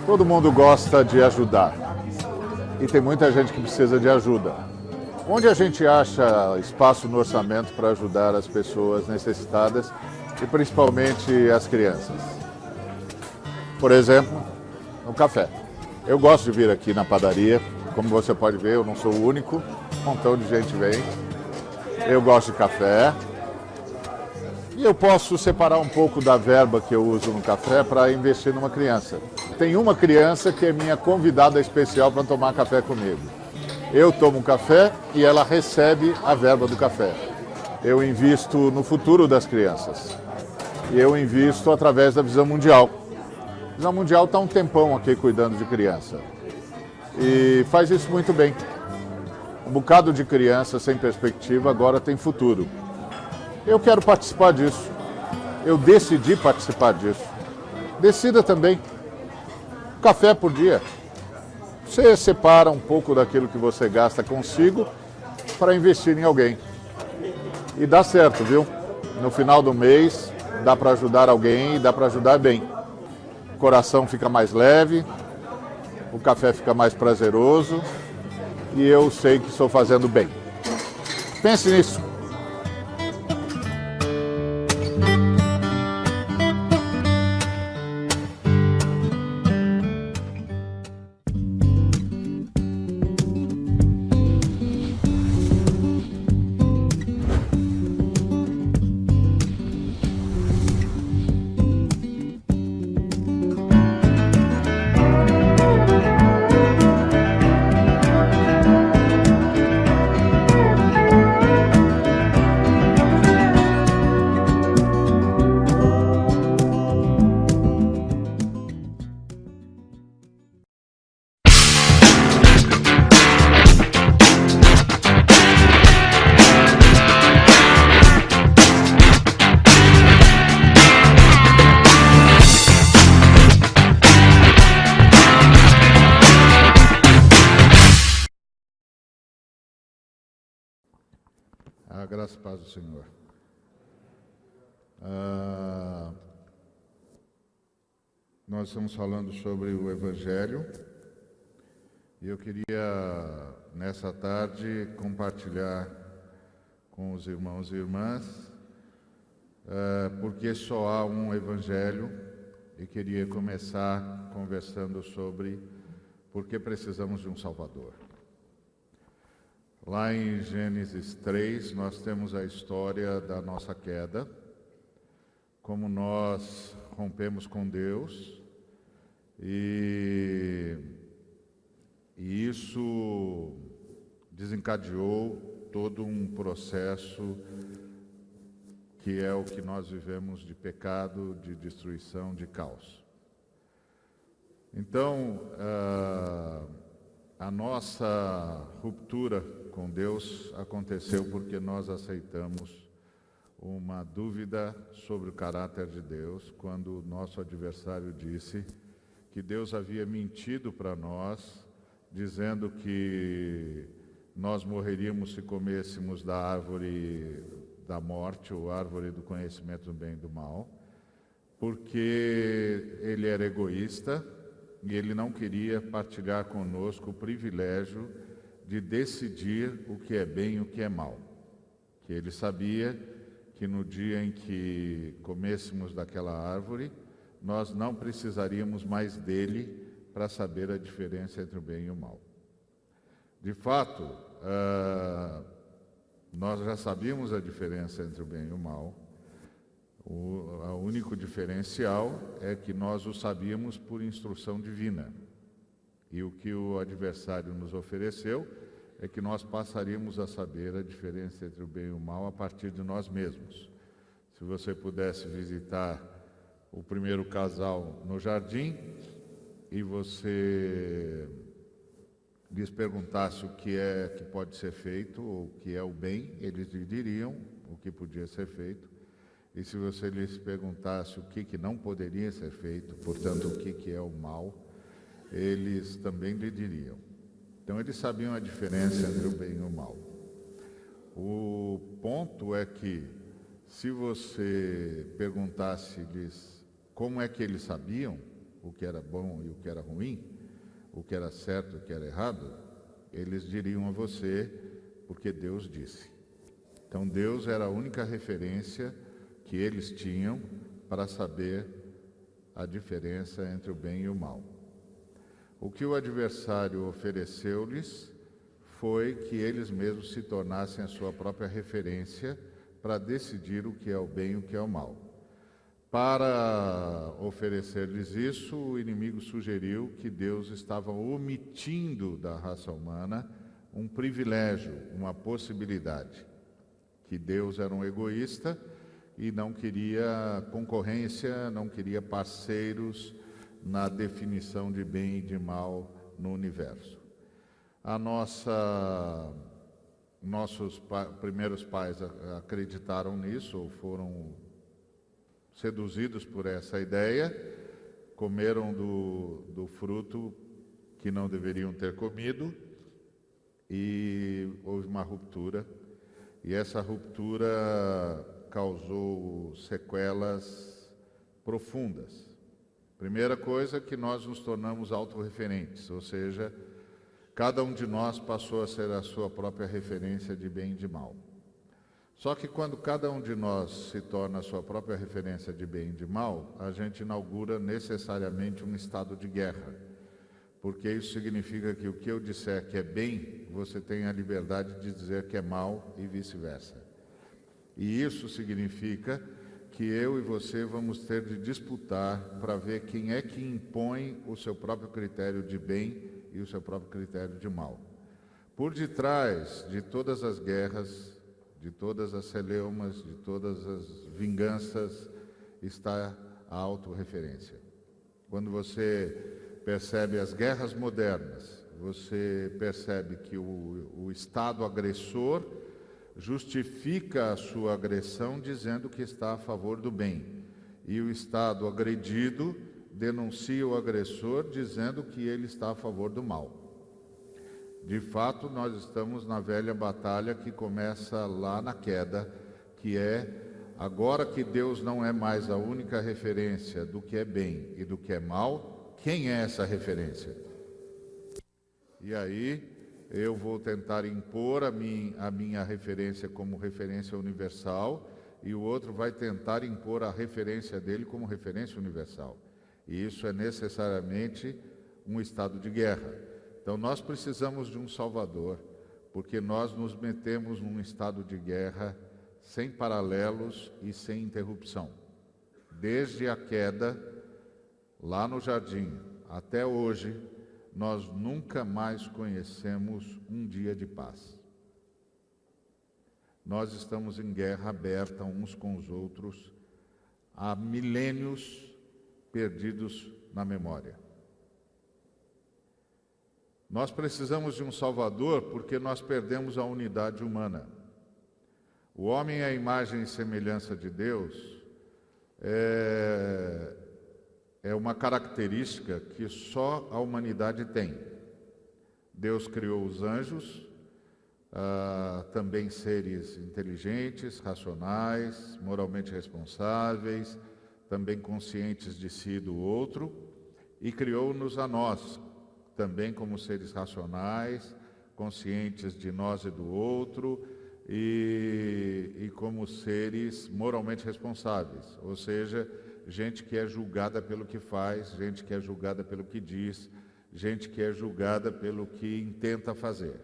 Todo mundo gosta de ajudar e tem muita gente que precisa de ajuda. Onde a gente acha espaço no orçamento para ajudar as pessoas necessitadas e principalmente as crianças? Por exemplo, no café. Eu gosto de vir aqui na padaria, como você pode ver, eu não sou o único, um montão de gente vem. Eu gosto de café e eu posso separar um pouco da verba que eu uso no café para investir numa criança. Tem uma criança que é minha convidada especial para tomar café comigo. Eu tomo café e ela recebe a verba do café. Eu invisto no futuro das crianças. E eu invisto através da Visão Mundial. A Visão Mundial está um tempão aqui cuidando de criança. E faz isso muito bem. Um bocado de criança sem perspectiva agora tem futuro. Eu quero participar disso. Eu decidi participar disso. Decida também. Café por dia. Você separa um pouco daquilo que você gasta consigo para investir em alguém. E dá certo, viu? No final do mês, dá para ajudar alguém e dá para ajudar bem. O coração fica mais leve, o café fica mais prazeroso e eu sei que estou fazendo bem. Pense nisso. A graça e paz do Senhor. Nós estamos falando sobre o Evangelho e eu queria, nessa tarde, compartilhar com os irmãos e irmãs porque só há um Evangelho e queria começar conversando sobre por que precisamos de um Salvador. Lá em Gênesis 3, nós temos a história da nossa queda, como nós rompemos com Deus, e isso desencadeou todo um processo que é o que nós vivemos de pecado, de destruição, de caos. Então, a nossa ruptura com Deus aconteceu porque nós aceitamos uma dúvida sobre o caráter de Deus, quando o nosso adversário disse que Deus havia mentido para nós, dizendo que nós morreríamos se comêssemos da árvore da morte, ou árvore do conhecimento do bem e do mal, porque ele era egoísta e ele não queria partilhar conosco o privilégio de decidir o que é bem e o que é mal. Que ele sabia que no dia em que comêssemos daquela árvore, nós não precisaríamos mais dele para saber a diferença entre o bem e o mal. De fato, nós já sabíamos a diferença entre o bem e o mal. O único diferencial é que nós o sabíamos por instrução divina. E o que o adversário nos ofereceu é que nós passaríamos a saber a diferença entre o bem e o mal a partir de nós mesmos. Se você pudesse visitar o primeiro casal no jardim e você lhes perguntasse o que é que pode ser feito, ou o que é o bem, eles lhe diriam o que podia ser feito. E se você lhes perguntasse o que não poderia ser feito, portanto, o que é o mal, eles também lhe diriam. Então, eles sabiam a diferença entre o bem e o mal. O ponto é que, se você perguntasse-lhes como é que eles sabiam, o que era bom e o que era ruim, o que era certo e o que era errado, eles diriam a você, porque Deus disse. Então Deus era a única referência que eles tinham para saber a diferença entre o bem e o mal. O que o adversário ofereceu-lhes foi que eles mesmos se tornassem a sua própria referência para decidir o que é o bem e o que é o mal. Para oferecer-lhes isso, o inimigo sugeriu que Deus estava omitindo da raça humana um privilégio, uma possibilidade, que Deus era um egoísta e não queria concorrência, não queria parceiros na definição de bem e de mal no universo. Nossos primeiros pais acreditaram nisso, ou foram seduzidos por essa ideia, comeram do fruto que não deveriam ter comido e houve uma ruptura. E essa ruptura causou sequelas profundas. Primeira coisa, que nós nos tornamos autorreferentes, ou seja, cada um de nós passou a ser a sua própria referência de bem e de mal. Só que quando cada um de nós se torna a sua própria referência de bem e de mal, a gente inaugura necessariamente um estado de guerra. Porque isso significa que o que eu disser que é bem, você tem a liberdade de dizer que é mal e vice-versa. E isso significa que eu e você vamos ter de disputar para ver quem é que impõe o seu próprio critério de bem e o seu próprio critério de mal. Por detrás de todas as guerras, de todas as celeumas, de todas as vinganças, está a autorreferência. Quando você percebe as guerras modernas, você percebe que o Estado agressor justifica a sua agressão dizendo que está a favor do bem. E o Estado agredido denuncia o agressor dizendo que ele está a favor do mal. De fato, nós estamos na velha batalha que começa lá na queda, que é, agora que Deus não é mais a única referência do que é bem e do que é mal, quem é essa referência? E aí eu vou tentar impor a minha referência como referência universal, e o outro vai tentar impor a referência dele como referência universal. E isso é necessariamente um estado de guerra. Então nós precisamos de um Salvador, porque nós nos metemos num estado de guerra sem paralelos e sem interrupção. Desde a queda, lá no jardim, até hoje, nós nunca mais conhecemos um dia de paz. Nós estamos em guerra aberta uns com os outros há milênios perdidos na memória. Nós precisamos de um Salvador porque nós perdemos a unidade humana. O homem é a imagem e semelhança de Deus, é uma característica que só a humanidade tem. Deus criou os anjos, também seres inteligentes, racionais, moralmente responsáveis, também conscientes de si e do outro, e criou-nos a nós, também como seres racionais, conscientes de nós e do outro, e como seres moralmente responsáveis, ou seja, gente que é julgada pelo que faz, gente que é julgada pelo que diz, gente que é julgada pelo que intenta fazer.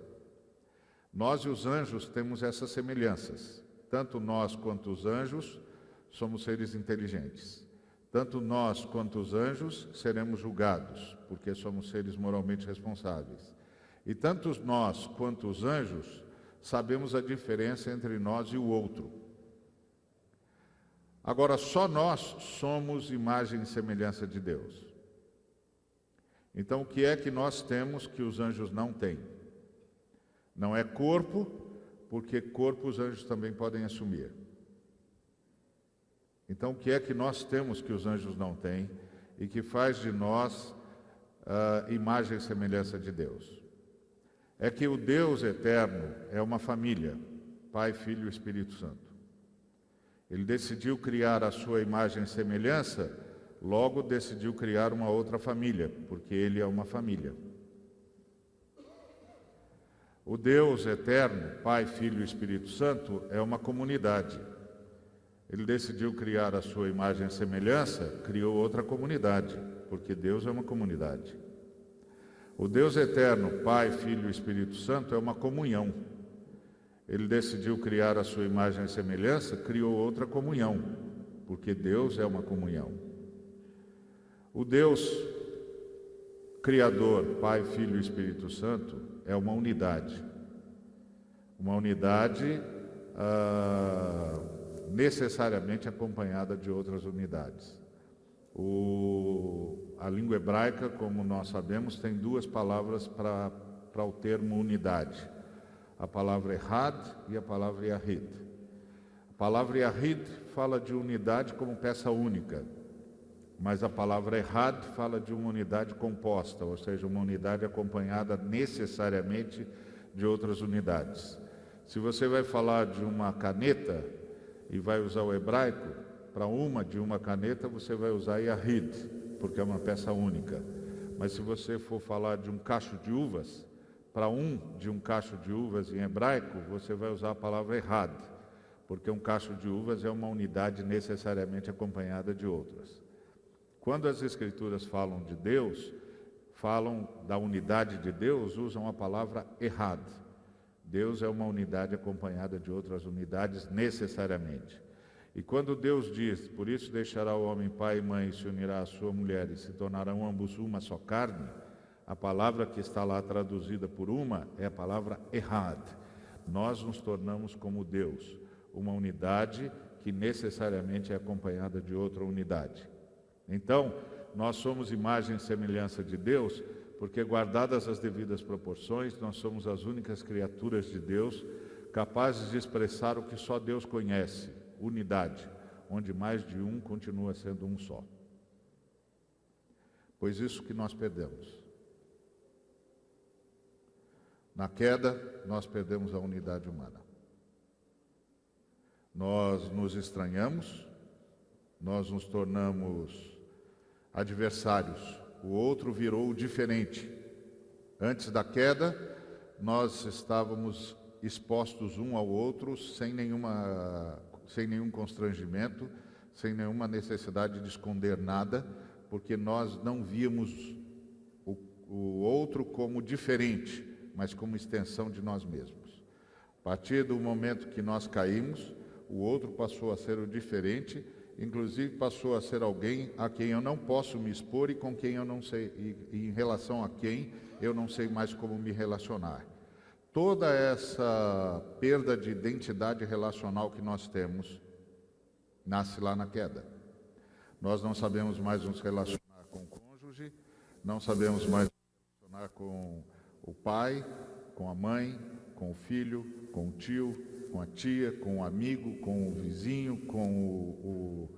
Nós e os anjos temos essas semelhanças. Tanto nós quanto os anjos somos seres inteligentes. Tanto nós quanto os anjos seremos julgados, porque somos seres moralmente responsáveis. E tanto nós quanto os anjos sabemos a diferença entre nós e o outro. Agora, só nós somos imagem e semelhança de Deus. Então, o que é que nós temos que os anjos não têm? Não é corpo, porque corpo os anjos também podem assumir. Então, o que é que nós temos que os anjos não têm e que faz de nós imagem e semelhança de Deus? É que o Deus eterno é uma família, Pai, Filho e Espírito Santo. Ele decidiu criar a sua imagem e semelhança Logo decidiu criar uma outra família, porque ele é uma família. O Deus eterno, Pai, Filho e Espírito Santo, é uma comunidade. Ele decidiu criar a sua imagem e semelhança, criou outra comunidade, porque Deus é uma comunidade. O Deus eterno, Pai, Filho e Espírito Santo, é uma comunhão. Ele decidiu criar a sua imagem e semelhança, criou outra comunhão, porque Deus é uma comunhão. O Deus Criador, Pai, Filho e Espírito Santo, é uma unidade. Uma unidade necessariamente acompanhada de outras unidades. A língua hebraica, como nós sabemos, tem duas palavras para o termo unidade. A palavra Ehad e a palavra Yahid. A palavra Yahid fala de unidade como peça única, mas a palavra Ehad fala de uma unidade composta, ou seja, uma unidade acompanhada necessariamente de outras unidades. Se você vai falar de uma caneta e vai usar o hebraico, para uma caneta você vai usar Yahid, porque é uma peça única. Mas se você for falar de um cacho de uvas, para de um cacho de uvas em hebraico, você vai usar a palavra Ehad, porque um cacho de uvas é uma unidade necessariamente acompanhada de outras. Quando as Escrituras falam de Deus, falam da unidade de Deus, usam a palavra Ehad. Deus é uma unidade acompanhada de outras unidades necessariamente. E quando Deus diz, por isso deixará o homem pai e mãe, se unirá à sua mulher e se tornarão ambos uma só carne, a palavra que está lá traduzida por uma é a palavra Ehad. Nós nos tornamos como Deus, uma unidade que necessariamente é acompanhada de outra unidade. Então, nós somos imagem e semelhança de Deus, porque guardadas as devidas proporções, nós somos as únicas criaturas de Deus capazes de expressar o que só Deus conhece, unidade, onde mais de um continua sendo um só. Pois isso que nós perdemos. Na queda, nós perdemos a unidade humana. Nós nos estranhamos, nós nos tornamos adversários. O outro virou diferente. Antes da queda, nós estávamos expostos um ao outro sem nenhum constrangimento, sem nenhuma necessidade de esconder nada, porque nós não víamos o outro como diferente, mas como extensão de nós mesmos. A partir do momento que nós caímos, o outro passou a ser o diferente, inclusive passou a ser alguém a quem eu não posso me expor e com quem eu não sei, e em relação a quem eu não sei mais como me relacionar. Toda essa perda de identidade relacional que nós temos nasce lá na queda. Nós não sabemos mais nos relacionar com o cônjuge, não sabemos mais nos relacionar com o pai, com a mãe, com o filho, com o tio, com a tia, com o amigo, com o vizinho, com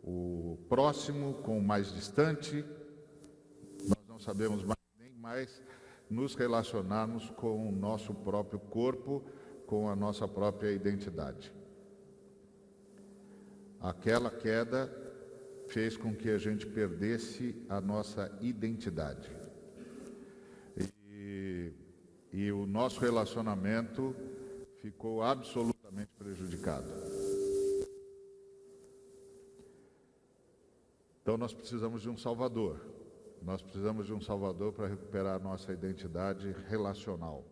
o próximo, com o mais distante. Nós não sabemos nem mais nos relacionarmos com o nosso próprio corpo, com a nossa própria identidade. Aquela queda fez com que a gente perdesse a nossa identidade. E o nosso relacionamento ficou absolutamente prejudicado. Então nós precisamos de um Salvador. Nós precisamos de um Salvador para recuperar a nossa identidade relacional.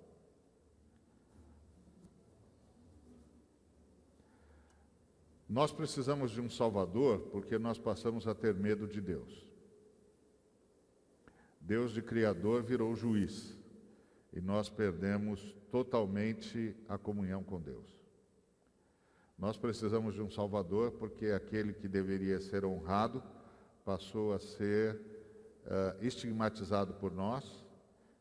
Nós precisamos de um Salvador porque nós passamos a ter medo de Deus. Deus de Criador virou juiz. E nós perdemos totalmente a comunhão com Deus. Nós precisamos de um Salvador porque aquele que deveria ser honrado passou a ser estigmatizado por nós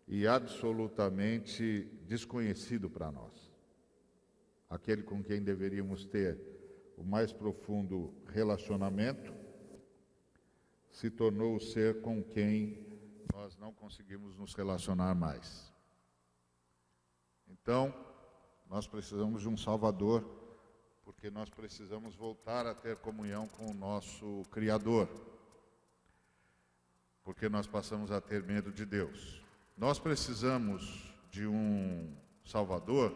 e absolutamente desconhecido para nós. Aquele com quem deveríamos ter o mais profundo relacionamento se tornou o ser com quem nós não conseguimos nos relacionar mais. Então, nós precisamos de um Salvador, porque nós precisamos voltar a ter comunhão com o nosso Criador. porque nós passamos a ter medo de Deus. Nós precisamos de um Salvador,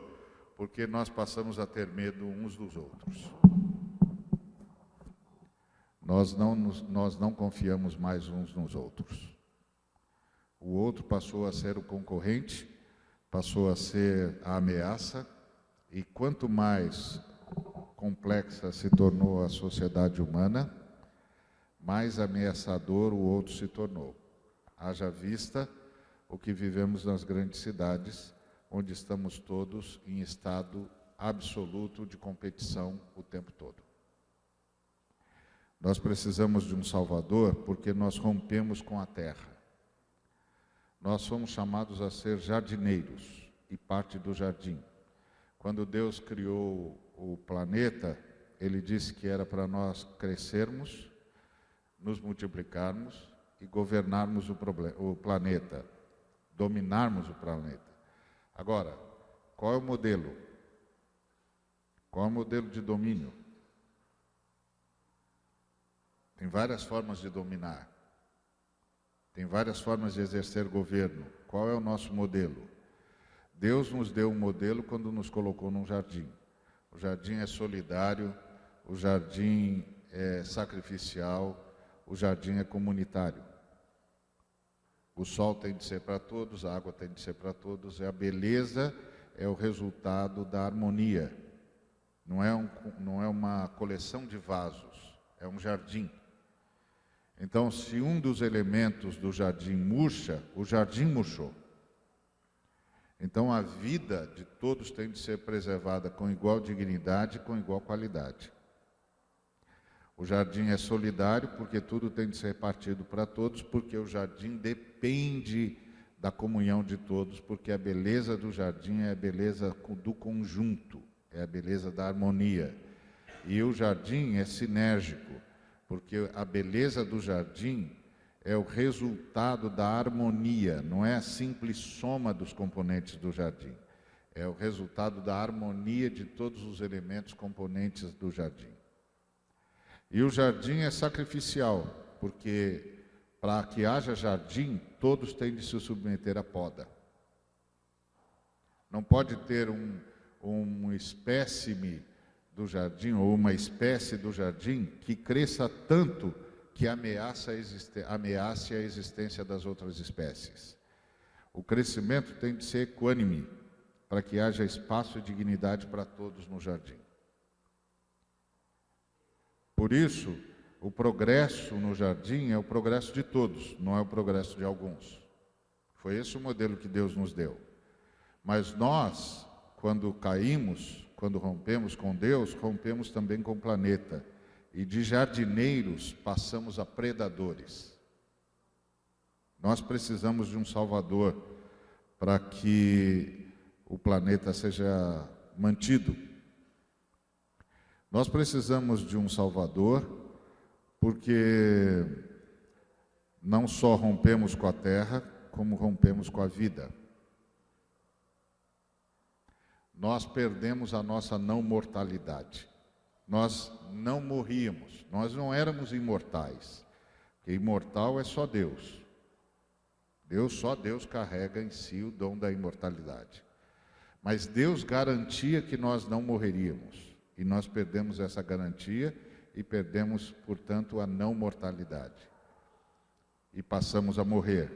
porque nós passamos a ter medo uns dos outros. Nós não confiamos mais uns nos outros. O outro passou a ser o concorrente, passou a ser a ameaça, e quanto mais complexa se tornou a sociedade humana, mais ameaçador o outro se tornou. Haja vista o que vivemos nas grandes cidades, onde estamos todos em estado absoluto de competição o tempo todo. Nós precisamos de um Salvador porque nós rompemos com a terra. Nós somos chamados a ser jardineiros e parte do jardim. Quando Deus criou o planeta, Ele disse que era para nós crescermos, nos multiplicarmos e governarmos o planeta, dominarmos o planeta. Agora, qual é o modelo? Qual é o modelo de domínio? Tem várias formas de dominar. Tem várias formas de exercer governo. Qual é o nosso modelo? Deus nos deu um modelo quando nos colocou num jardim. O jardim é solidário, o jardim é sacrificial, o jardim é comunitário. O sol tem de ser para todos, a água tem de ser para todos, e a beleza é o resultado da harmonia. Não é uma coleção de vasos, é um jardim. Então, se um dos elementos do jardim murcha, o jardim murchou. Então, a vida de todos tem de ser preservada com igual dignidade, com igual qualidade. O jardim é solidário porque tudo tem de ser repartido para todos, porque o jardim depende da comunhão de todos, porque a beleza do jardim é a beleza do conjunto, é a beleza da harmonia. E o jardim é sinérgico, porque a beleza do jardim é o resultado da harmonia, não é a simples soma dos componentes do jardim. É o resultado da harmonia de todos os elementos componentes do jardim. E o jardim é sacrificial, porque para que haja jardim, todos têm de se submeter à poda. Não pode ter um espécime do jardim, ou uma espécie do jardim, que cresça tanto que ameace a existência das outras espécies. O crescimento tem de ser equânime, para que haja espaço e dignidade para todos no jardim. Por isso, o progresso no jardim é o progresso de todos, não é o progresso de alguns. Foi esse o modelo que Deus nos deu. Mas nós, quando caímos, quando rompemos com Deus, rompemos também com o planeta. E de jardineiros passamos a predadores. Nós precisamos de um Salvador para que o planeta seja mantido. Nós precisamos de um Salvador porque não só rompemos com a terra, como rompemos com a vida. Nós perdemos a nossa não mortalidade. Nós não morríamos, nós não éramos imortais. Porque imortal é só Deus. Só Deus carrega em si o dom da imortalidade. Mas Deus garantia que nós não morreríamos. E nós perdemos essa garantia e perdemos, portanto, a não mortalidade. E passamos a morrer.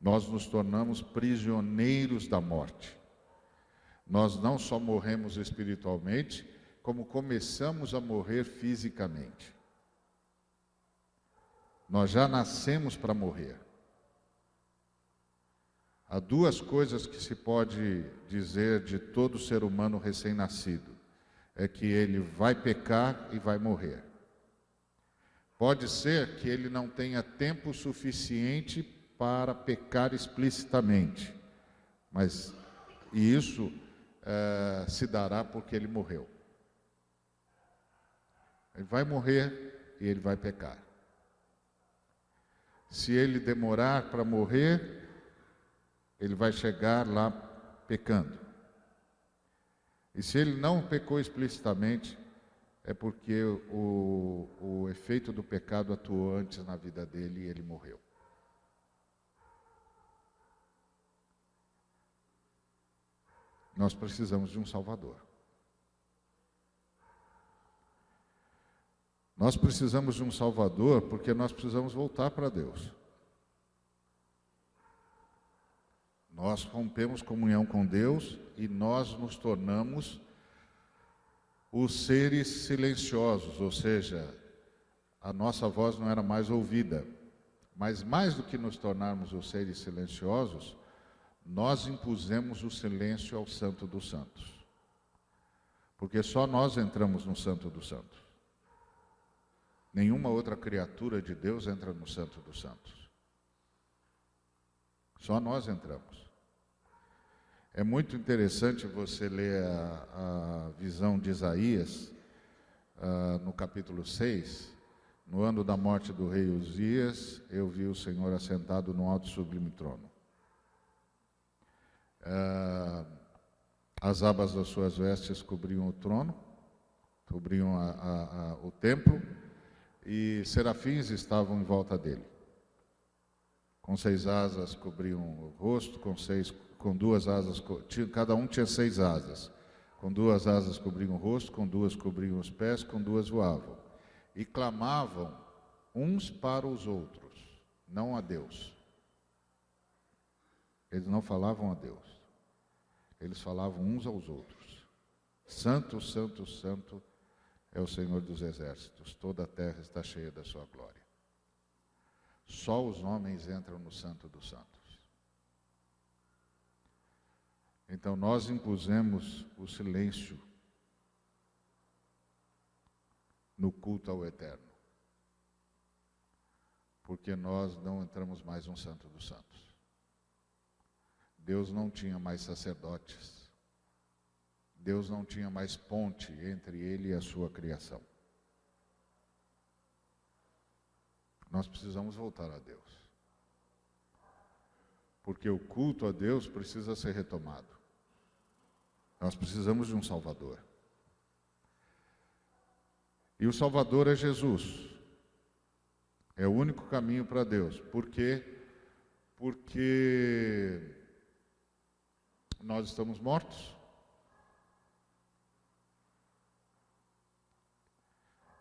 Nós nos tornamos prisioneiros da morte. Nós não só morremos espiritualmente, como começamos a morrer fisicamente. Nós já nascemos para morrer. Há duas coisas que se pode dizer de todo ser humano recém-nascido. É que ele vai pecar e vai morrer. Pode ser que ele não tenha tempo suficiente para pecar explicitamente, mas isso se dará porque ele morreu. Ele vai morrer e ele vai pecar. Se ele demorar para morrer, ele vai chegar lá pecando. E se ele não pecou explicitamente, é porque o efeito do pecado atuou antes na vida dele e ele morreu. nós precisamos de um Salvador. Nós precisamos de um Salvador porque nós precisamos voltar para Deus. Nós rompemos comunhão com Deus e nós nos tornamos os seres silenciosos, ou seja, a nossa voz não era mais ouvida. Mas mais do que nos tornarmos os seres silenciosos, nós impusemos o silêncio ao Santo dos Santos. Porque só nós entramos no Santo dos Santos. Nenhuma outra criatura de Deus entra no Santo dos Santos. Só nós entramos. É muito interessante você ler a visão de Isaías, no capítulo 6. No ano da morte do rei Uzias, eu vi o Senhor assentado no alto e sublime trono. As abas das suas vestes cobriam o trono, cobriam o templo, e serafins estavam em volta dele. Com 6 asas cobriam o rosto, com 2 asas, cada um tinha 6 asas. Com 2 asas cobriam o rosto, com 2 cobriam os pés, com 2 voavam. E clamavam uns para os outros, não a Deus. Eles não falavam a Deus. Eles falavam uns aos outros. Santo, santo, santo é o Senhor dos exércitos. Toda a terra está cheia da sua glória. Só os homens entram no Santo dos Santos. Então nós impusemos o silêncio no culto ao Eterno, porque nós não entramos mais no Santo dos Santos. Deus não tinha mais sacerdotes, Deus não tinha mais ponte entre Ele e a sua criação. Nós precisamos voltar a Deus, porque o culto a Deus precisa ser retomado. Nós precisamos de um Salvador. E o Salvador é Jesus. É o único caminho para Deus. Por quê? Porque nós estamos mortos.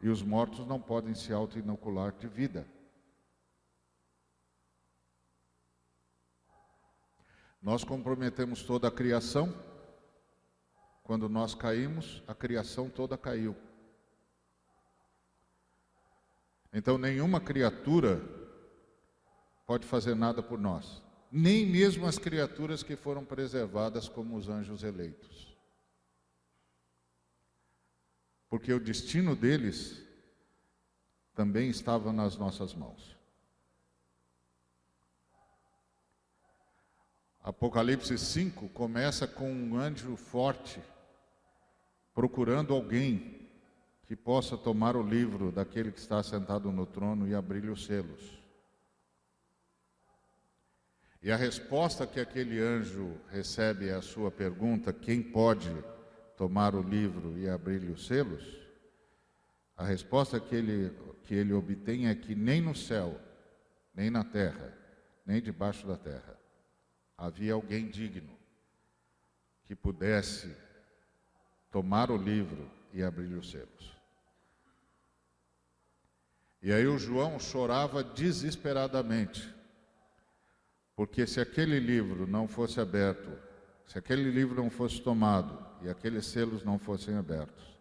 E os mortos não podem se auto-inocular de vida. Nós comprometemos toda a criação. Quando nós caímos, a criação toda caiu. Então, nenhuma criatura pode fazer nada por nós. Nem mesmo as criaturas que foram preservadas como os anjos eleitos. Porque o destino deles também estava nas nossas mãos. Apocalipse 5 começa com um anjo forte procurando alguém que possa tomar o livro daquele que está sentado no trono e abrir-lhe os selos. E a resposta que aquele anjo recebe à sua pergunta, quem pode tomar o livro e abrir-lhe os selos? A resposta que ele obtém é que nem no céu, nem na terra, nem debaixo da terra, havia alguém digno que pudesse tomar o livro e abrir-lhe os selos. E aí o João chorava desesperadamente, porque se aquele livro não fosse aberto, se aquele livro não fosse tomado e aqueles selos não fossem abertos,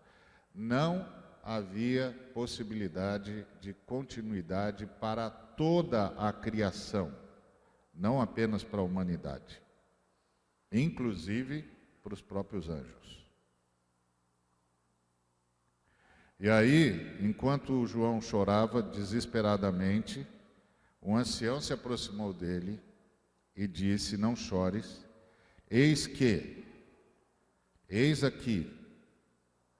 não havia possibilidade de continuidade para toda a criação, não apenas para a humanidade, inclusive para os próprios anjos. E aí, enquanto João chorava desesperadamente, um ancião se aproximou dele e disse: não chores, eis aqui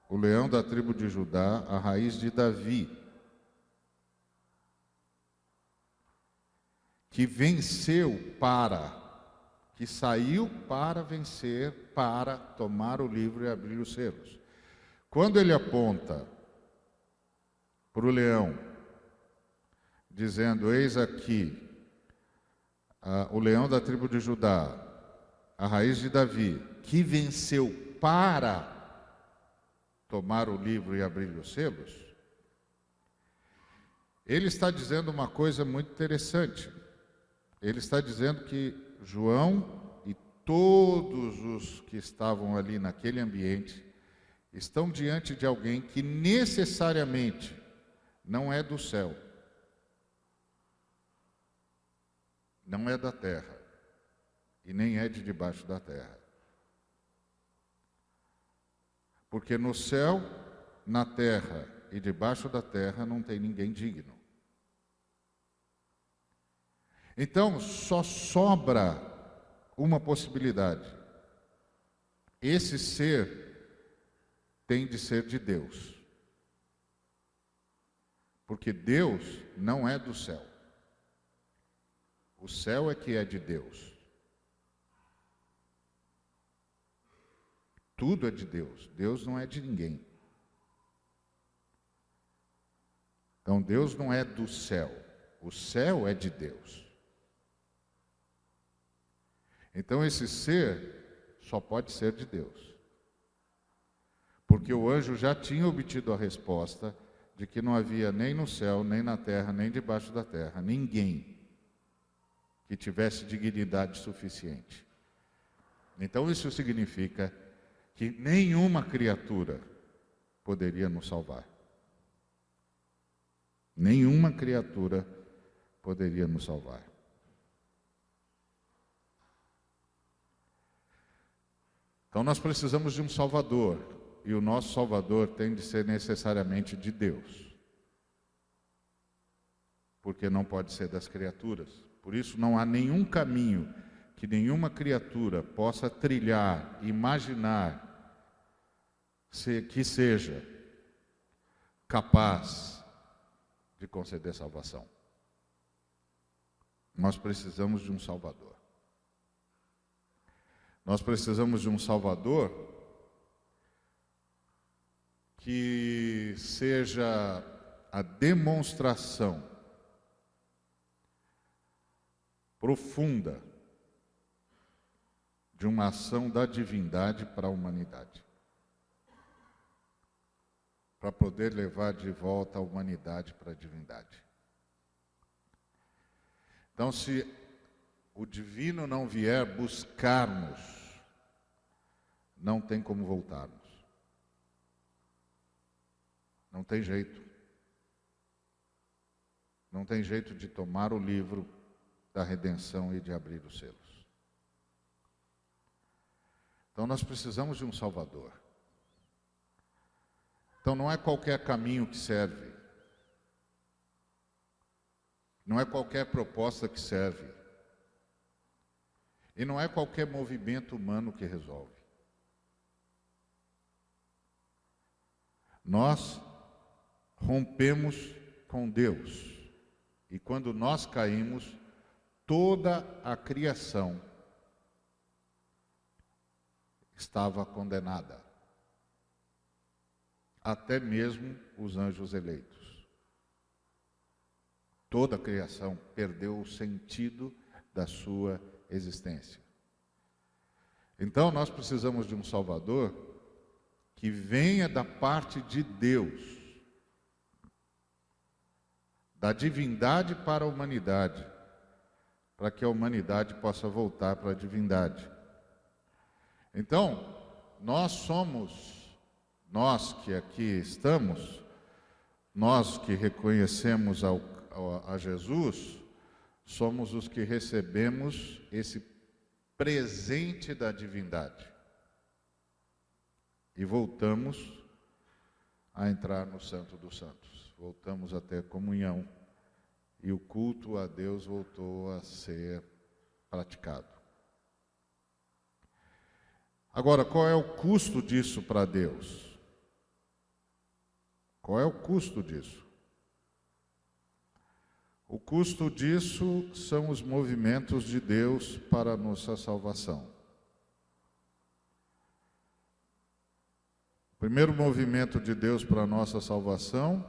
o leão da tribo de Judá, a raiz de Davi, que saiu para vencer, para tomar o livro e abrir os selos. Quando ele aponta para o leão, dizendo: eis aqui o leão da tribo de Judá, a raiz de Davi, que venceu para tomar o livro e abrir os selos, ele está dizendo uma coisa muito interessante. Ele está dizendo que João e todos os que estavam ali naquele ambiente estão diante de alguém que necessariamente não é do céu, não é da terra e nem é de debaixo da terra. Porque no céu, na terra e debaixo da terra não tem ninguém digno. Então, só sobra uma possibilidade. Esse ser tem de ser de Deus. Porque Deus não é do céu. O céu é que é de Deus. Tudo é de Deus. Deus não é de ninguém. Então, Deus não é do céu. O céu é de Deus. Então, esse ser só pode ser de Deus. Porque o anjo já tinha obtido a resposta de que não havia nem no céu, nem na terra, nem debaixo da terra, ninguém que tivesse dignidade suficiente. Então, isso significa que nenhuma criatura poderia nos salvar. Nenhuma criatura poderia nos salvar. Então nós precisamos de um Salvador, e o nosso Salvador tem de ser necessariamente de Deus, porque não pode ser das criaturas. Por isso não há nenhum caminho que nenhuma criatura possa trilhar, imaginar que seja capaz de conceder salvação. Nós precisamos de um Salvador. Nós precisamos de um Salvador que seja a demonstração profunda de uma ação da divindade para a humanidade, para poder levar de volta a humanidade para a divindade. Então, se o divino não vier buscar-nos, não tem como voltarmos. Não tem jeito. Não tem jeito de tomar o livro da redenção e de abrir os selos. Então nós precisamos de um Salvador. Então não é qualquer caminho que serve. Não é qualquer proposta que serve. E não é qualquer movimento humano que resolve. Nós rompemos com Deus. E quando nós caímos, toda a criação estava condenada. Até mesmo os anjos eleitos. Toda a criação perdeu o sentido da sua existência. Então nós precisamos de um Salvador que venha da parte de Deus, da divindade para a humanidade, para que a humanidade possa voltar para a divindade. Então, nós que aqui estamos, nós que reconhecemos a Jesus, somos os que recebemos esse presente da divindade. E voltamos a entrar no Santo dos Santos. Voltamos a ter comunhão. E o culto a Deus voltou a ser praticado. Agora, qual é o custo disso para Deus? Qual é o custo disso? O custo disso são os movimentos de Deus para a nossa salvação. O primeiro movimento de Deus para a nossa salvação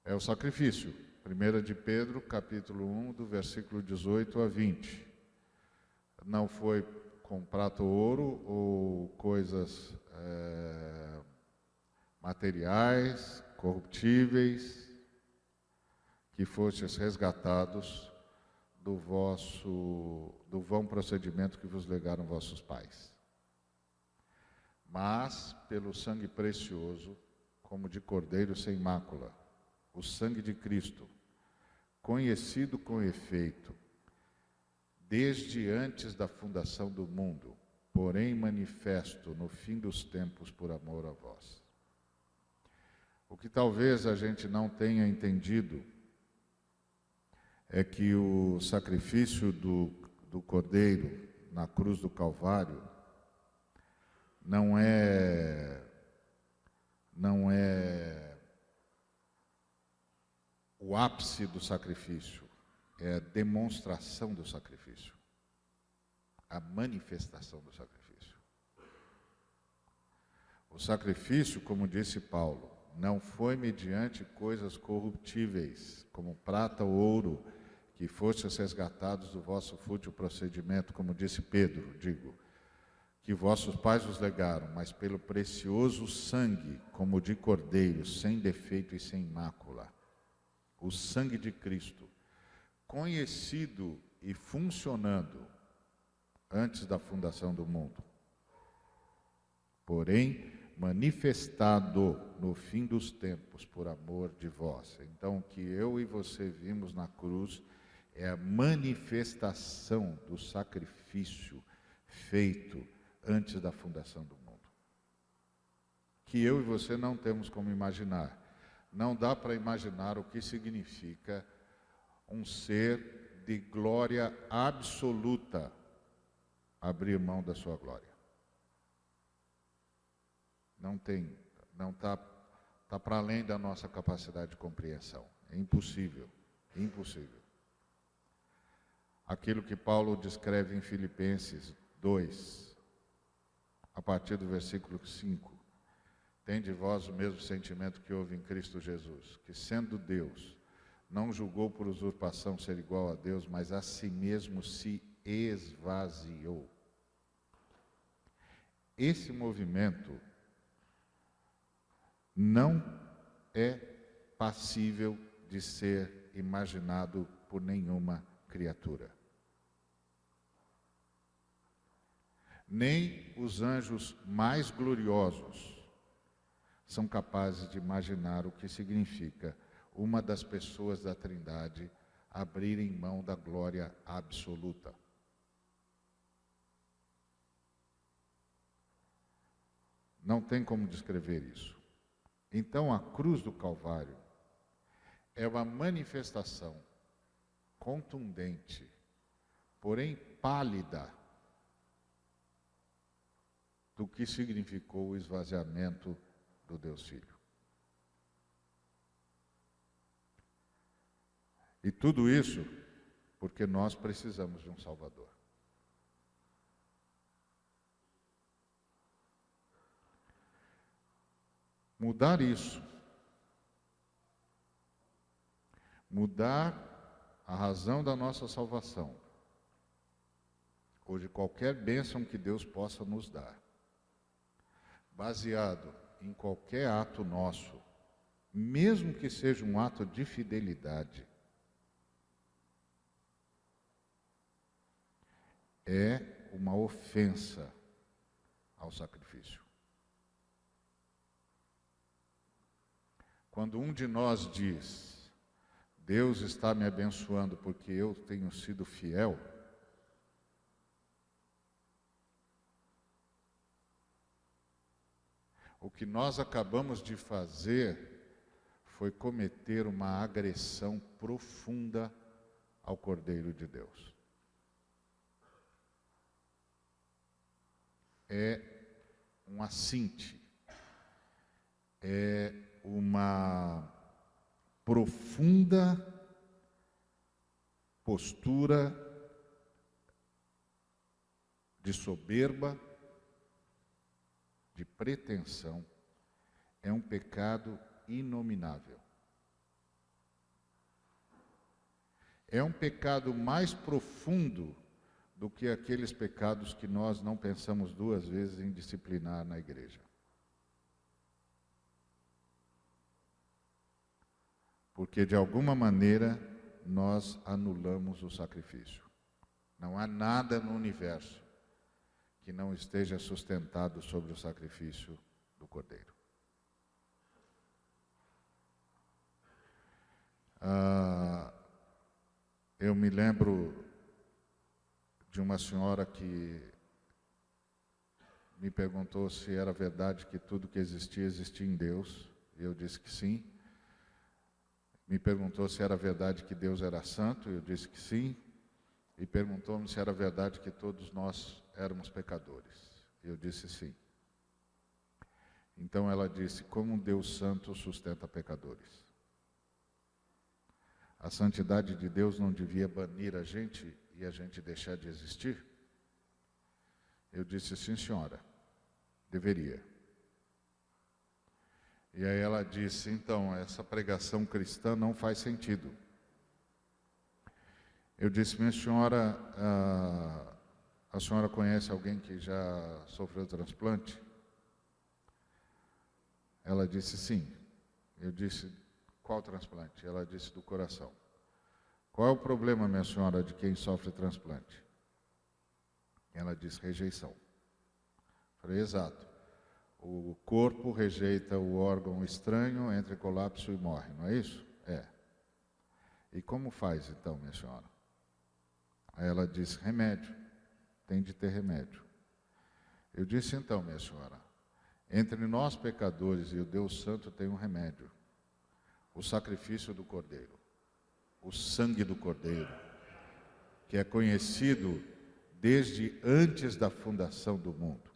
é o sacrifício. 1 de Pedro, capítulo 1, do versículo 18 a 20. não foi com prata ou ouro ou coisas materiais, corruptíveis, que fostes resgatados do vão procedimento que vos legaram vossos pais. Mas pelo sangue precioso, como de cordeiro sem mácula, o sangue de Cristo, conhecido com efeito, desde antes da fundação do mundo, porém manifesto no fim dos tempos por amor a vós. O que talvez a gente não tenha entendido é que o sacrifício do Cordeiro na cruz do Calvário não é o ápice do sacrifício, é a demonstração do sacrifício, a manifestação do sacrifício. O sacrifício, como disse Paulo, não foi mediante coisas corruptíveis, como prata ou ouro, que fostes resgatados do vosso fútil procedimento, como disse Pedro, que vossos pais vos legaram, mas pelo precioso sangue, como de cordeiro, sem defeito e sem mácula, o sangue de Cristo, conhecido e funcionando antes da fundação do mundo, porém manifestado no fim dos tempos por amor de vós. Então, o que eu e você vimos na cruz é a manifestação do sacrifício feito antes da fundação do mundo, que eu e você não temos como imaginar. Não dá para imaginar o que significa um ser de glória absoluta abrir mão da sua glória. Não está para além da nossa capacidade de compreensão. É impossível, impossível. Aquilo que Paulo descreve em Filipenses 2, a partir do versículo 5. Tende vós o mesmo sentimento que houve em Cristo Jesus, que sendo Deus, não julgou por usurpação ser igual a Deus, mas a si mesmo se esvaziou. Esse movimento não é passível de ser imaginado por nenhuma criatura. Nem os anjos mais gloriosos são capazes de imaginar o que significa uma das pessoas da Trindade abrirem mão da glória absoluta. Não tem como descrever isso. Então, a cruz do Calvário é uma manifestação contundente, porém pálida, do que significou o esvaziamento do Deus Filho. E tudo isso porque nós precisamos de um Salvador. Mudar isso, mudar a razão da nossa salvação, ou de qualquer bênção que Deus possa nos dar, baseado em qualquer ato nosso, mesmo que seja um ato de fidelidade, é uma ofensa ao sacrifício. Quando um de nós diz, Deus está me abençoando porque eu tenho sido fiel, o que nós acabamos de fazer foi cometer uma agressão profunda ao Cordeiro de Deus. É um assinte, é uma profunda postura de soberba, de pretensão, é um pecado inominável. É um pecado mais profundo do que aqueles pecados que nós não pensamos duas vezes em disciplinar na igreja. Porque de alguma maneira nós anulamos o sacrifício. Não há nada no universo que não esteja sustentado sobre o sacrifício do Cordeiro. Eu me lembro de uma senhora que me perguntou se era verdade que tudo que existia em Deus. E eu disse que sim. Me perguntou se era verdade que Deus era santo. Eu disse que sim. E perguntou-me se era verdade que todos nós éramos pecadores. Eu disse sim. Então ela disse: como um Deus santo sustenta pecadores? A santidade de Deus não devia banir a gente e a gente deixar de existir? Eu disse: sim, senhora, deveria. E aí ela disse: então, essa pregação cristã não faz sentido. Eu disse: minha senhora, a senhora conhece alguém que já sofreu transplante? Ela disse: sim. Eu disse: qual transplante? Ela disse: do coração. Qual é o problema, minha senhora, de quem sofre transplante? Ela disse: rejeição. Falei: exato. O corpo rejeita o órgão estranho, entra em colapso e morre, não é isso? É. E como faz então, minha senhora? Aí ela disse: remédio. Tem de ter remédio. Eu disse: então, minha senhora, entre nós pecadores e o Deus Santo tem um remédio. O sacrifício do Cordeiro, o sangue do Cordeiro, que é conhecido desde antes da fundação do mundo.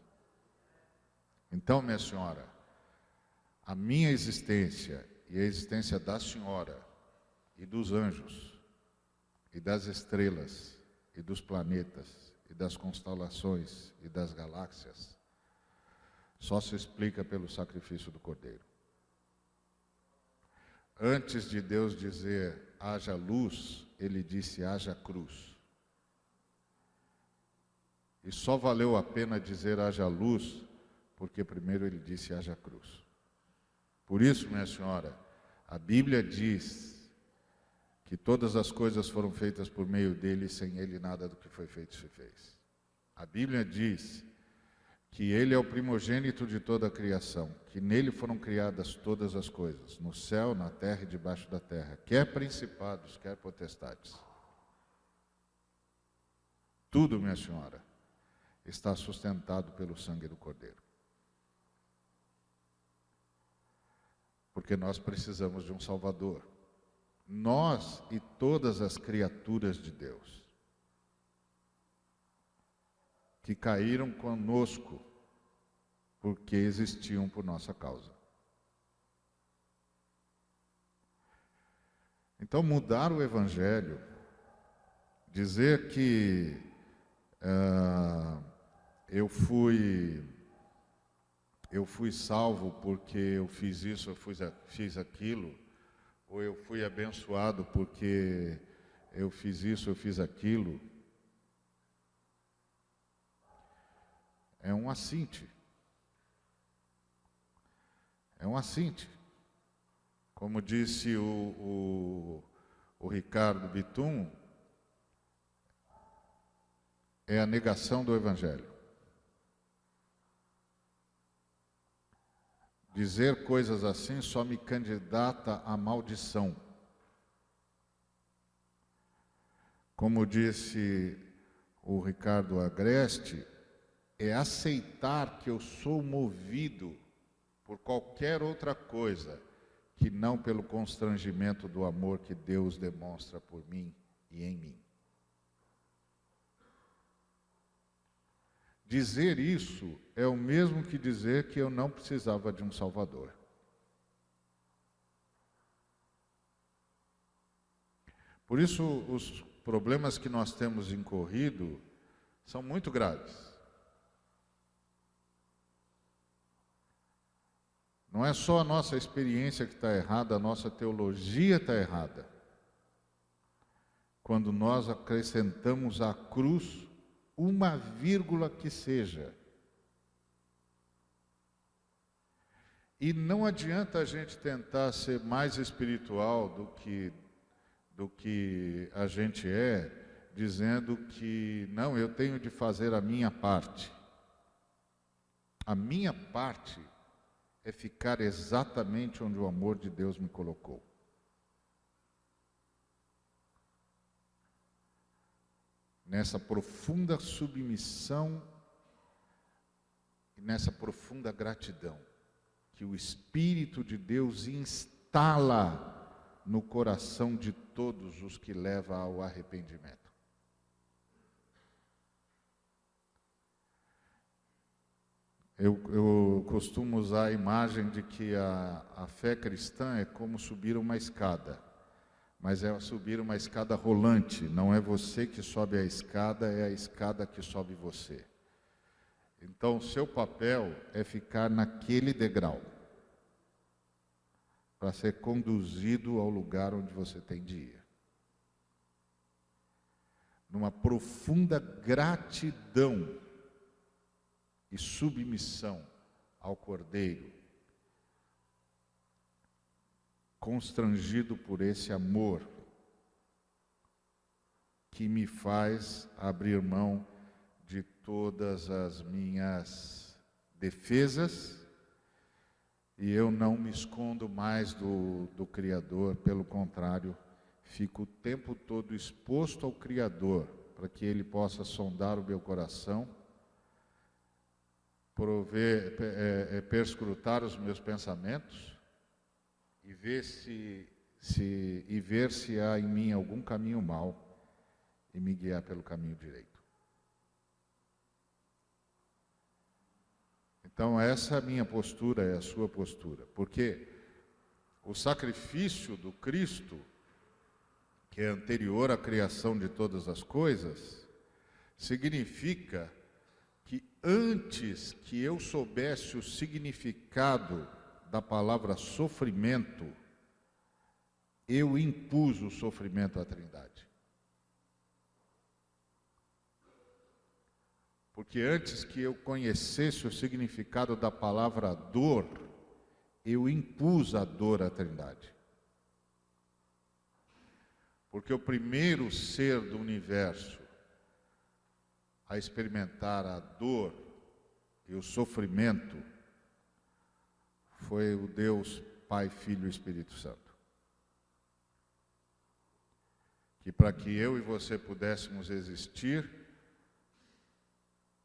Então, minha senhora, a minha existência e a existência da senhora e dos anjos e das estrelas e dos planetas e das constelações e das galáxias só se explica pelo sacrifício do Cordeiro. Antes de Deus dizer haja luz, ele disse haja cruz. E só valeu a pena dizer haja luz, porque primeiro ele disse haja cruz. Por isso, minha senhora, a Bíblia diz que todas as coisas foram feitas por meio dele, e sem ele nada do que foi feito se fez. A Bíblia diz que ele é o primogênito de toda a criação, que nele foram criadas todas as coisas, no céu, na terra e debaixo da terra, quer principados, quer potestades. Tudo, minha senhora, está sustentado pelo sangue do Cordeiro. Porque nós precisamos de um Salvador. Nós e todas as criaturas de Deus que caíram conosco porque existiam por nossa causa. Então, mudar o Evangelho, dizer que eu fui salvo porque eu fiz isso, eu fiz aquilo, ou eu fui abençoado porque eu fiz isso, eu fiz aquilo, é um assinte. É um assinte. Como disse o Ricardo Bitum, é a negação do Evangelho. Dizer coisas assim só me candidata à maldição. Como disse o Ricardo Agreste, é aceitar que eu sou movido por qualquer outra coisa que não pelo constrangimento do amor que Deus demonstra por mim e em mim. Dizer isso é o mesmo que dizer que eu não precisava de um Salvador. Por isso, os problemas que nós temos incorrido são muito graves. Não é só a nossa experiência que está errada, a nossa teologia está errada. Quando nós acrescentamos à cruz uma vírgula que seja. E não adianta a gente tentar ser mais espiritual do que a gente é, dizendo que, não, eu tenho de fazer a minha parte. A minha parte é ficar exatamente onde o amor de Deus me colocou. Nessa profunda submissão e nessa profunda gratidão que o Espírito de Deus instala no coração de todos os que levam ao arrependimento. Eu costumo usar a imagem de que a fé cristã é como subir uma escada, mas é subir uma escada rolante, não é você que sobe a escada, é a escada que sobe você. Então, o seu papel é ficar naquele degrau, para ser conduzido ao lugar onde você tem de ir. Numa profunda gratidão e submissão ao Cordeiro, constrangido por esse amor que me faz abrir mão de todas as minhas defesas, e eu não me escondo mais do Criador, pelo contrário, fico o tempo todo exposto ao Criador, para que Ele possa sondar o meu coração, perscrutar os meus pensamentos e ver se há em mim algum caminho mau e me guiar pelo caminho direito. Então essa é a minha postura, é a sua postura, porque o sacrifício do Cristo, que é anterior à criação de todas as coisas, significa que antes que eu soubesse o significado da palavra sofrimento, eu impus o sofrimento à Trindade. Porque antes que eu conhecesse o significado da palavra dor, eu impus a dor à Trindade. Porque o primeiro ser do universo a experimentar a dor e o sofrimento foi o Deus Pai, Filho e Espírito Santo. Que para que eu e você pudéssemos existir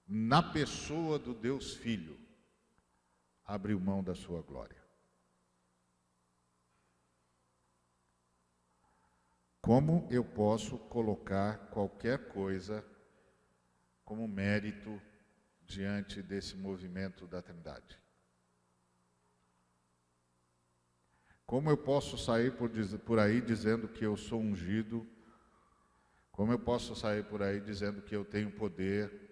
na pessoa do Deus Filho, abriu mão da sua glória. Como eu posso colocar qualquer coisa como mérito diante desse movimento da Trindade? Como eu posso sair por aí dizendo que eu sou ungido? Como eu posso sair por aí dizendo que eu tenho poder?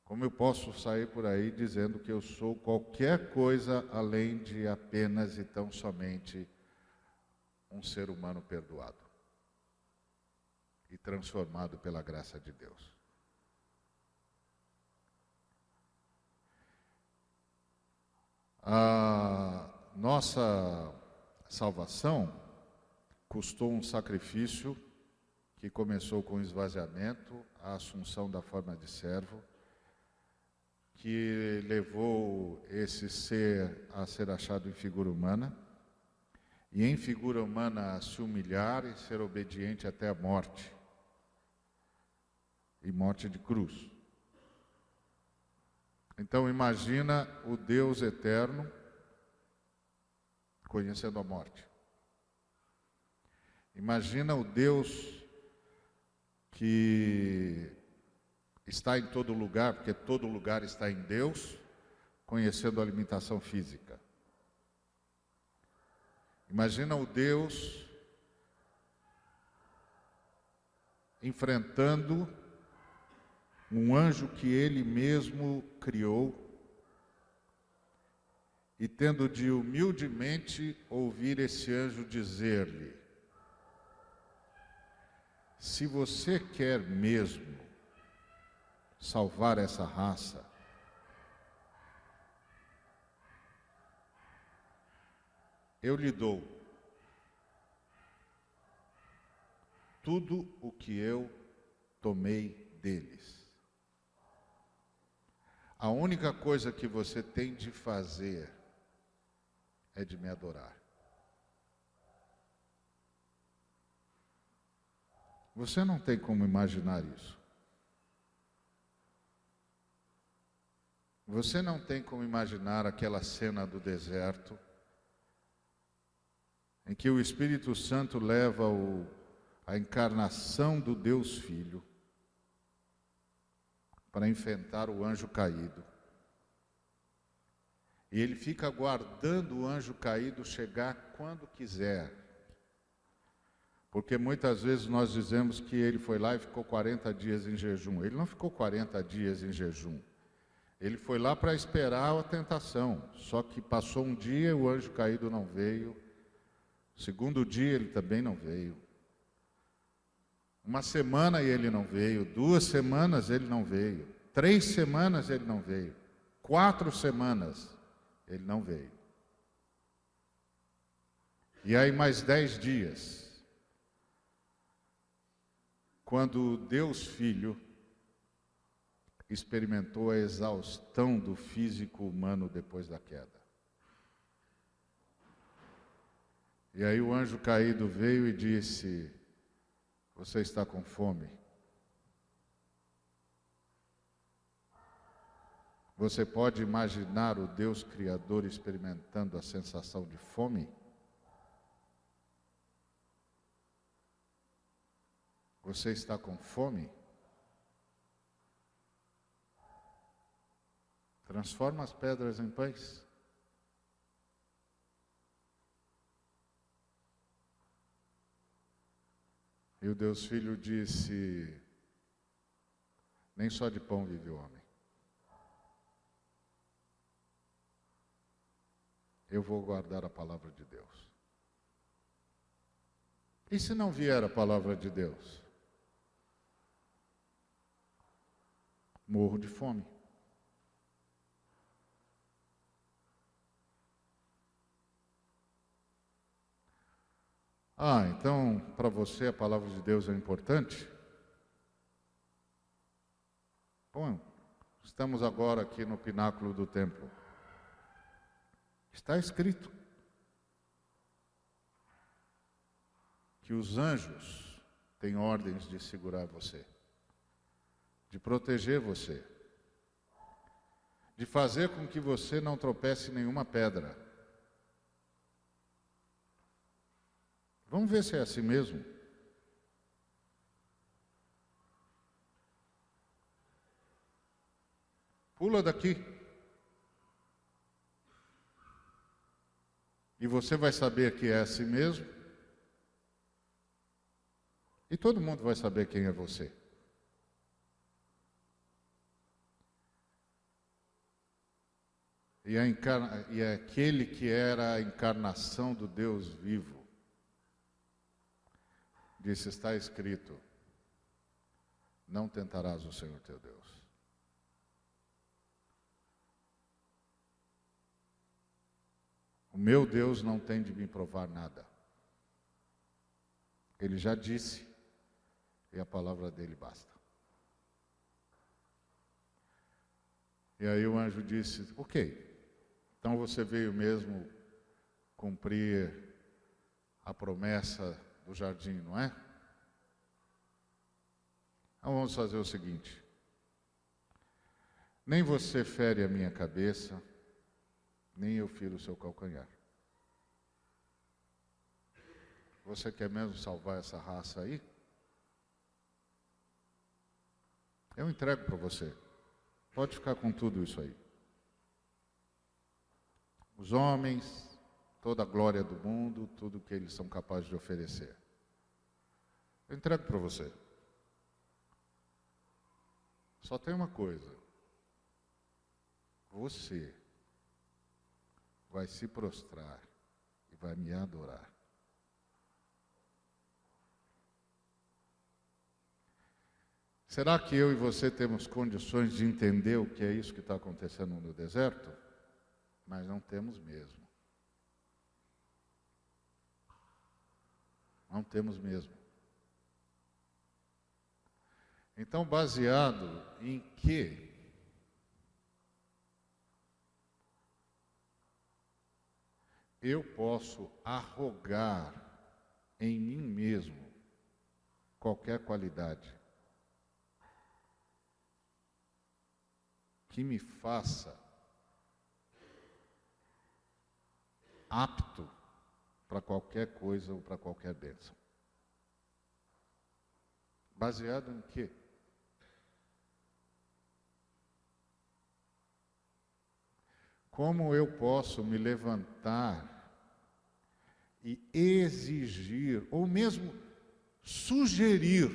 Como eu posso sair por aí dizendo que eu sou qualquer coisa além de apenas e tão somente um ser humano perdoado e transformado pela graça de Deus? A nossa salvação custou um sacrifício que começou com o esvaziamento, a assunção da forma de servo, que levou esse ser a ser achado em figura humana, e em figura humana a se humilhar e ser obediente até a morte, e morte de cruz. Então imagina o Deus eterno conhecendo a morte. Imagina o Deus que está em todo lugar, porque todo lugar está em Deus, conhecendo a limitação física. Imagina o Deus enfrentando um anjo que ele mesmo criou e tendo de humildemente ouvir esse anjo dizer-lhe: se você quer mesmo salvar essa raça, eu lhe dou tudo o que eu tomei deles. A única coisa que você tem de fazer é de me adorar. Você não tem como imaginar isso. Você não tem como imaginar aquela cena do deserto em que o Espírito Santo leva a encarnação do Deus Filho para enfrentar o anjo caído. E ele fica aguardando o anjo caído chegar quando quiser. Porque muitas vezes nós dizemos que ele foi lá e ficou 40 dias em jejum. Ele não ficou 40 dias em jejum. Ele foi lá para esperar a tentação. Só que passou um dia e o anjo caído não veio. Segundo dia ele também não veio. Uma semana e ele não veio. 2 semanas ele não veio. 3 semanas ele não veio. 4 semanas ele não veio. E aí mais 10 dias, quando Deus Filho experimentou a exaustão do físico humano depois da queda. E aí o anjo caído veio e disse: você está com fome? Você pode imaginar o Deus Criador experimentando a sensação de fome? Você está com fome? Transforma as pedras em pães. E o Deus Filho disse: nem só de pão vive o homem. Eu vou guardar a palavra de Deus. E se não vier a palavra de Deus? Morro de fome. Então, para você a palavra de Deus é importante? Bom, estamos agora aqui no pináculo do templo. Está escrito que os anjos têm ordens de segurar você, de proteger você, de fazer com que você não tropece em nenhuma pedra. Vamos ver se é assim mesmo. Pula daqui. E você vai saber que é assim mesmo. E todo mundo vai saber quem é você. E é aquele que era a encarnação do Deus vivo disse: está escrito, não tentarás o Senhor teu Deus. O meu Deus não tem de me provar nada. Ele já disse, e a palavra dele basta. E aí o anjo disse: ok, então você veio mesmo cumprir a promessa do jardim, não é? Então vamos fazer o seguinte: nem você fere a minha cabeça, nem eu firo o seu calcanhar. Você quer mesmo salvar essa raça aí? Eu entrego para você. Pode ficar com tudo isso aí. Os homens, toda a glória do mundo, tudo que eles são capazes de oferecer. Eu entrego para você. Só tem uma coisa. Você vai se prostrar e vai me adorar. Será que eu e você temos condições de entender o que é isso que está acontecendo no deserto? Mas não temos mesmo. Não temos mesmo. Então, baseado em que eu posso arrogar em mim mesmo qualquer qualidade que me faça apto para qualquer coisa ou para qualquer bênção. Baseado em quê? Como eu posso me levantar e exigir, ou mesmo sugerir,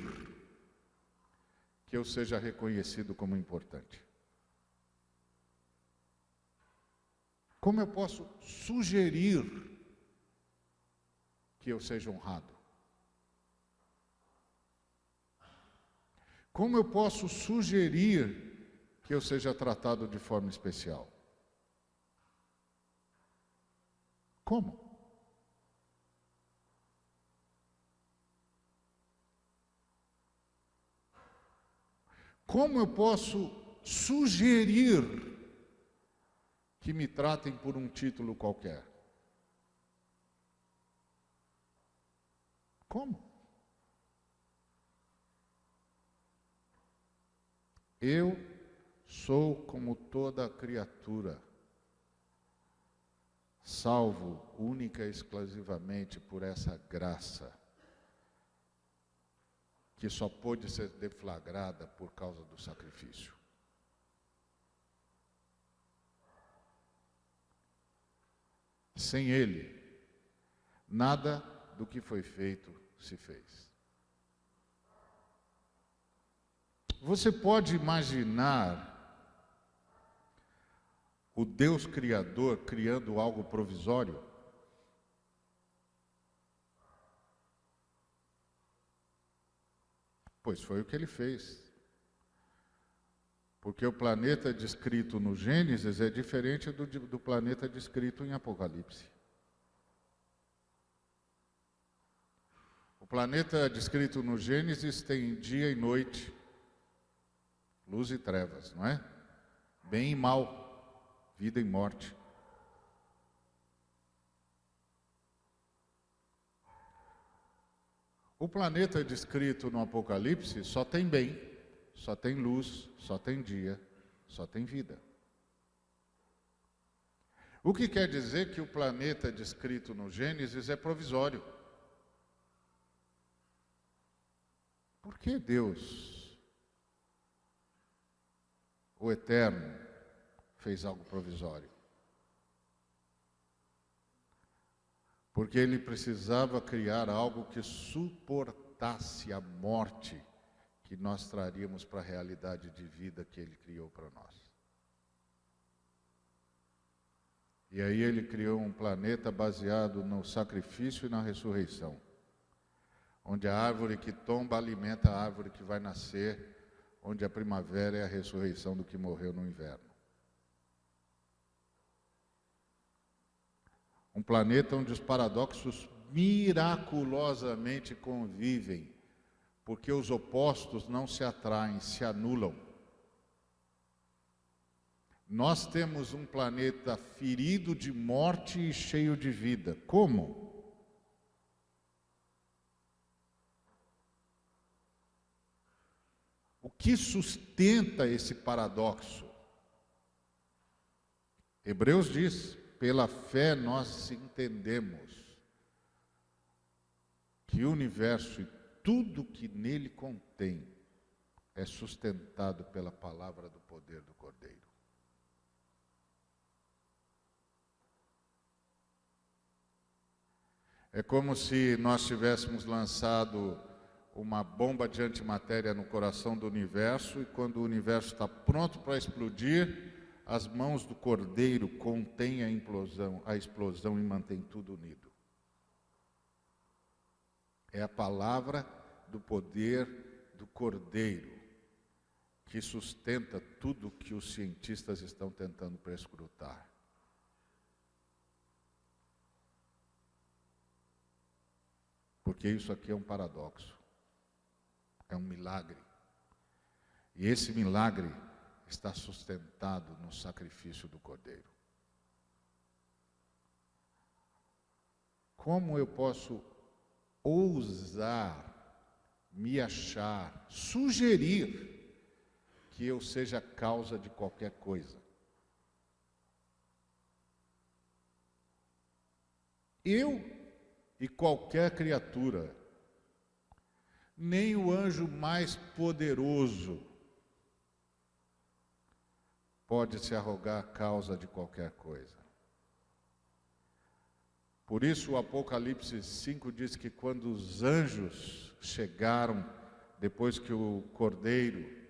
que eu seja reconhecido como importante? Como eu posso sugerir que eu seja honrado? Como eu posso sugerir que eu seja tratado de forma especial? Como? Como eu posso sugerir que me tratem por um título qualquer? Como? Eu sou como toda criatura, salvo única e exclusivamente por essa graça, que só pôde ser deflagrada por causa do sacrifício. Sem Ele, nada do que foi feito se fez. Você pode imaginar o Deus Criador criando algo provisório? Pois foi o que ele fez. Porque o planeta descrito no Gênesis é diferente do planeta descrito em Apocalipse. O planeta descrito no Gênesis tem dia e noite, luz e trevas, não é? Bem e mal, vida e morte. O planeta descrito no Apocalipse só tem bem, só tem luz, só tem dia, só tem vida. O que quer dizer que o planeta descrito no Gênesis é provisório. Por que Deus, o Eterno, fez algo provisório? Porque Ele precisava criar algo que suportasse a morte que nós traríamos para a realidade de vida que Ele criou para nós. E aí Ele criou um planeta baseado no sacrifício e na ressurreição, onde a árvore que tomba alimenta a árvore que vai nascer, onde a primavera é a ressurreição do que morreu no inverno. Um planeta onde os paradoxos miraculosamente convivem, porque os opostos não se atraem, se anulam. Nós temos um planeta ferido de morte e cheio de vida. Como? O que sustenta esse paradoxo? Hebreus diz: pela fé nós entendemos que o universo e tudo que nele contém é sustentado pela palavra do poder do Cordeiro. É como se nós tivéssemos lançado uma bomba de antimatéria no coração do universo, e quando o universo está pronto para explodir, as mãos do Cordeiro contêm a explosão e mantém tudo unido. É a palavra do poder do Cordeiro que sustenta tudo que os cientistas estão tentando perscrutar. Porque isso aqui é um paradoxo, é um milagre. E esse milagre está sustentado no sacrifício do Cordeiro. Como eu posso ousar me achar, sugerir que eu seja causa de qualquer coisa? Eu e qualquer criatura, nem o anjo mais poderoso pode se arrogar causa de qualquer coisa. Por isso o Apocalipse 5 diz que quando os anjos chegaram, depois que o Cordeiro,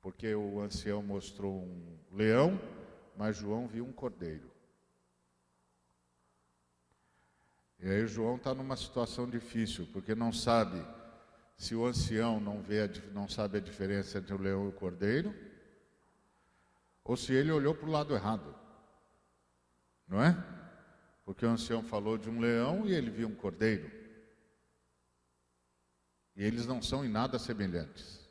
porque o ancião mostrou um leão, mas João viu um cordeiro. E aí João está numa situação difícil, porque não sabe se o ancião não sabe a diferença entre o leão e o cordeiro, ou se ele olhou para o lado errado, não é? Porque o ancião falou de um leão e ele viu um cordeiro. E eles não são em nada semelhantes.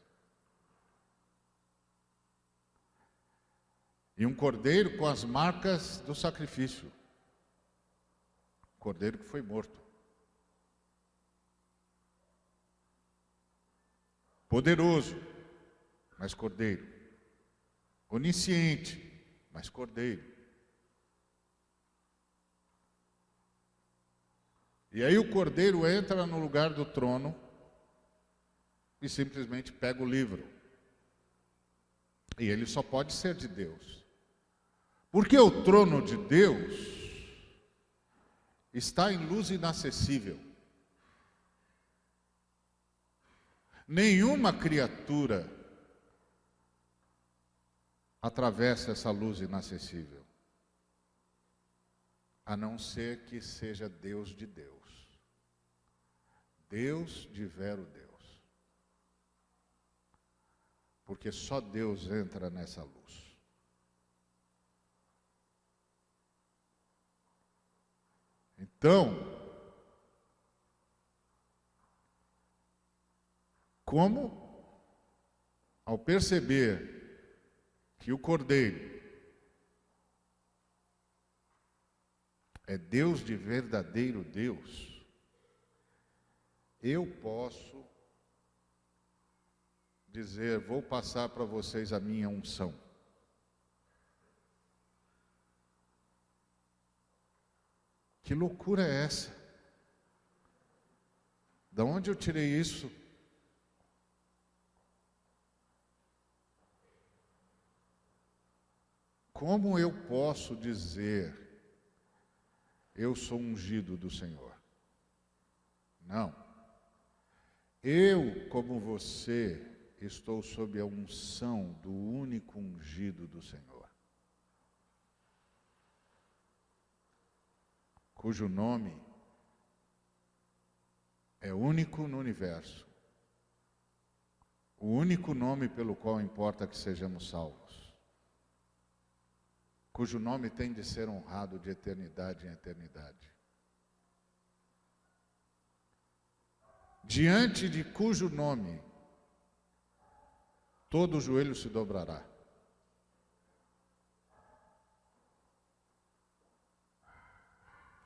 E um cordeiro com as marcas do sacrifício. Cordeiro que foi morto. Poderoso, mas cordeiro. Onisciente, mas cordeiro. E aí o cordeiro entra no lugar do trono e simplesmente pega o livro. E ele só pode ser de Deus. Porque o trono de Deus está em luz inacessível. Nenhuma criatura atravessa essa luz inacessível, a não ser que seja Deus de Deus, Deus de vero Deus, porque só Deus entra nessa luz. Então, como, ao perceber que o Cordeiro é Deus de verdadeiro Deus, eu posso dizer, vou passar para vocês a minha unção. Que loucura é essa? De onde eu tirei isso? Como eu posso dizer, eu sou ungido do Senhor? Não. Eu, como você, estou sob a unção do único ungido do Senhor, cujo nome é único no universo, o único nome pelo qual importa que sejamos salvos, cujo nome tem de ser honrado de eternidade em eternidade, diante de cujo nome todo joelho se dobrará.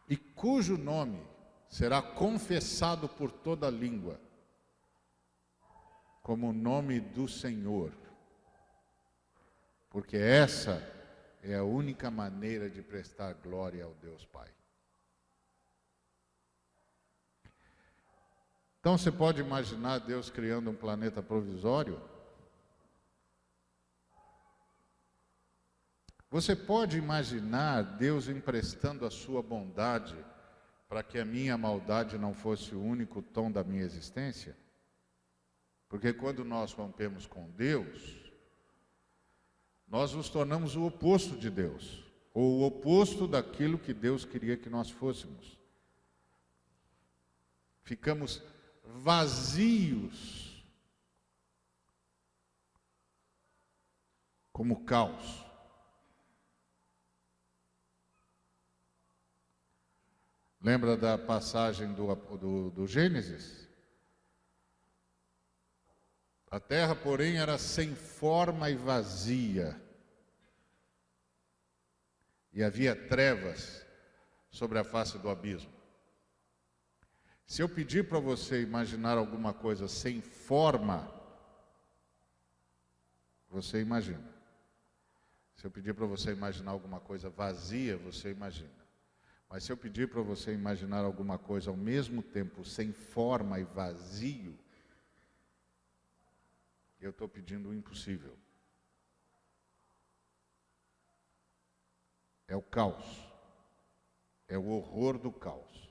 E cujo nome será confessado por toda língua como o nome do Senhor, porque essa é a única maneira de prestar glória ao Deus Pai. Então você pode imaginar Deus criando um planeta provisório? Você pode imaginar Deus emprestando a sua bondade para que a minha maldade não fosse o único tom da minha existência? Porque quando nós rompemos com Deus, nós nos tornamos o oposto de Deus, ou o oposto daquilo que Deus queria que nós fôssemos. Ficamos vazios como caos. Lembra da passagem do Gênesis? A terra, porém, era sem forma e vazia, e havia trevas sobre a face do abismo. Se eu pedir para você imaginar alguma coisa sem forma, você imagina. Se eu pedir para você imaginar alguma coisa vazia, você imagina. Mas se eu pedir para você imaginar alguma coisa ao mesmo tempo sem forma e vazio, eu estou pedindo o impossível. É o caos. É o horror do caos.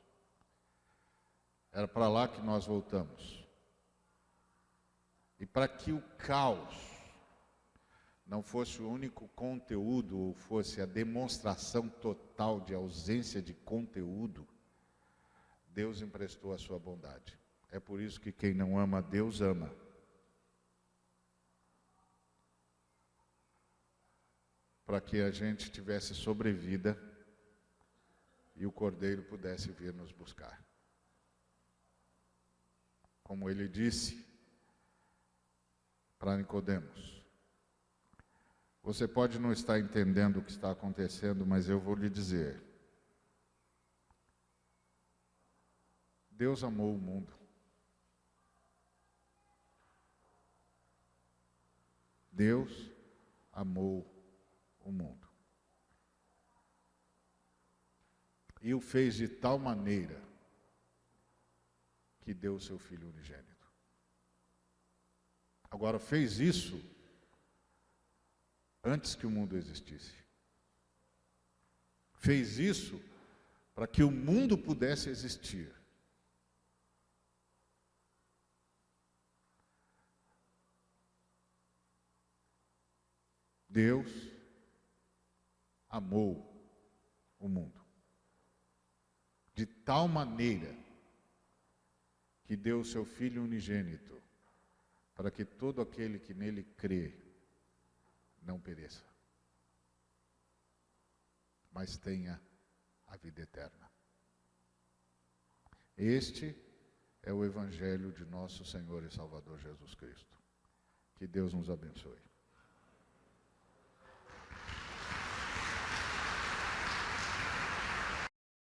Era para lá que nós voltamos. E para que o caos não fosse o único conteúdo, ou fosse a demonstração total de ausência de conteúdo, Deus emprestou a sua bondade. É por isso que quem não ama Deus ama. Para que a gente tivesse sobrevida e o Cordeiro pudesse vir nos buscar. Como ele disse para Nicodemos, você pode não estar entendendo o que está acontecendo, mas eu vou lhe dizer. Deus amou o mundo. Deus amou o mundo. E o fez de tal maneira que deu o seu Filho unigênito. Agora, fez isso antes que o mundo existisse. Fez isso para que o mundo pudesse existir. Deus amou o mundo de tal maneira que deu o seu Filho unigênito para que todo aquele que nele crê não pereça, mas tenha a vida eterna. Este é o Evangelho de nosso Senhor e Salvador Jesus Cristo. Que Deus nos abençoe.